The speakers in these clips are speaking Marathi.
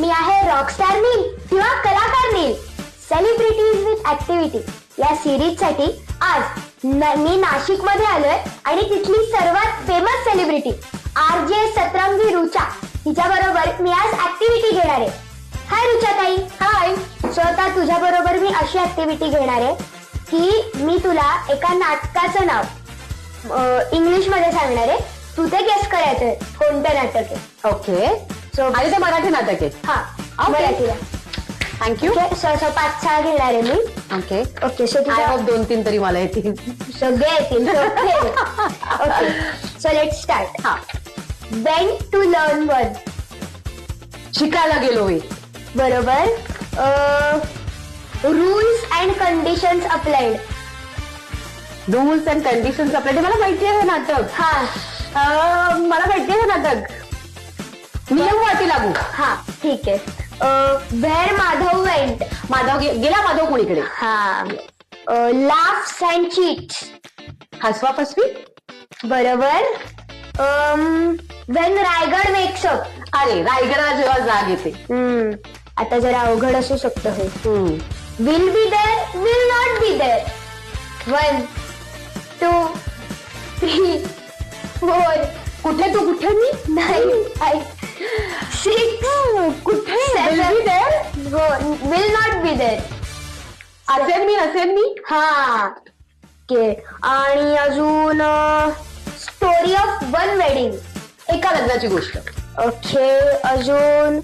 मी आहे रॉकस्टार नील किंवा कलाकार नील. सेलिब्रिटीज विथ ऍक्टिव्हिटी या सिरीज साठी आज मी नाशिक मध्ये आलोय आणि तिथली सर्वात फेमस सेलिब्रिटी RJ सतरंगी रुचा हिच्या बरोबर मी आज ऍक्टिव्हिटी घेणार आहे. हाय रुचा ताई. हाय. सो आता तुझ्या बरोबर मी अशी ऍक्टिव्हिटी घेणार आहे की मी तुला एका नाटकाचं नाव इंग्लिश मध्ये सांगणार आहे. तू ते गेस करायचंय कोणतं नाटक आहे. ओके. सो आणि ते मराठी नाटक आहे. हा मराठीला. थँक्यू. 5-6 घेणार आहे मी. Okay okay. So I hope 2-3 तरी मला येतील. सगळे येतील. ओके. So let start. हा. Went to learn one. शिकायला गेलो मी. बरोबर. Rules and conditions applied. Rules and conditions आपल्याकडे मला माहिती आहे हे नाटक. हा मला माहिती आहे हे नाटक. नियम वाटी लागू. हा ठीक आहे. Wear Madhav went. माधव गेला माधव कोणीकडे. हा. Laughs and cheats. हसवा फसवी. बरोबर. Wien Raigad wakes up. अरे रायगडा जेव्हा जाग येते. आता जरा अवघड असू शकतं हे. Will be there will not be there. 1 2 3 4 कुठे तू कुठे मी 9 5 6 कुठे 7 विल नॉट बी देअर. असेल मी. हा ओके. आणि अजून स्टोरी ऑफ वन वेडिंग. एका लग्नाची गोष्ट. ओके. अजून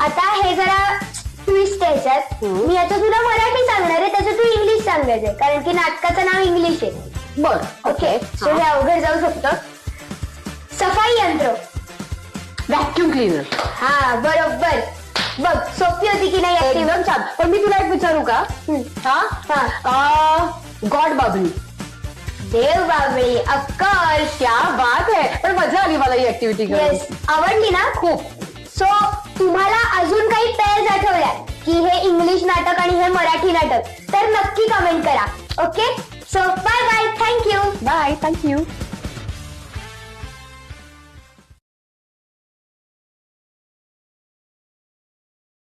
आता हे जरा ट्विस्ट याच्यात. मी आता तुला मराठी सांगणार आहे त्याचं तू इंग्लिश सांगायचंय कारण की नाटकाचं नाव इंग्लिश आहे. बर. ओके. सो हे अवघड जाऊ शकतं. सफाई यंत्र. Vacuum cleaner. हा बरोबर. बघ सोपी होती की नाही. एकदम छान. पण मी तुला एक विचारू का. गॉड बाबली. देव बाबळी. ऑफकोर्स. क्या बात आहे. पण मजा आली मला ही ऍक्टिव्हिटी करून. येस. आवडली ना खूप. सो तुम्हाला अजून काही पेअर्स आठवल्या की हे इंग्लिश नाटक आणि हे मराठी नाटक तर नक्की कमेंट करा. Okay. So bye bye. Thank you. Bye. Thank you.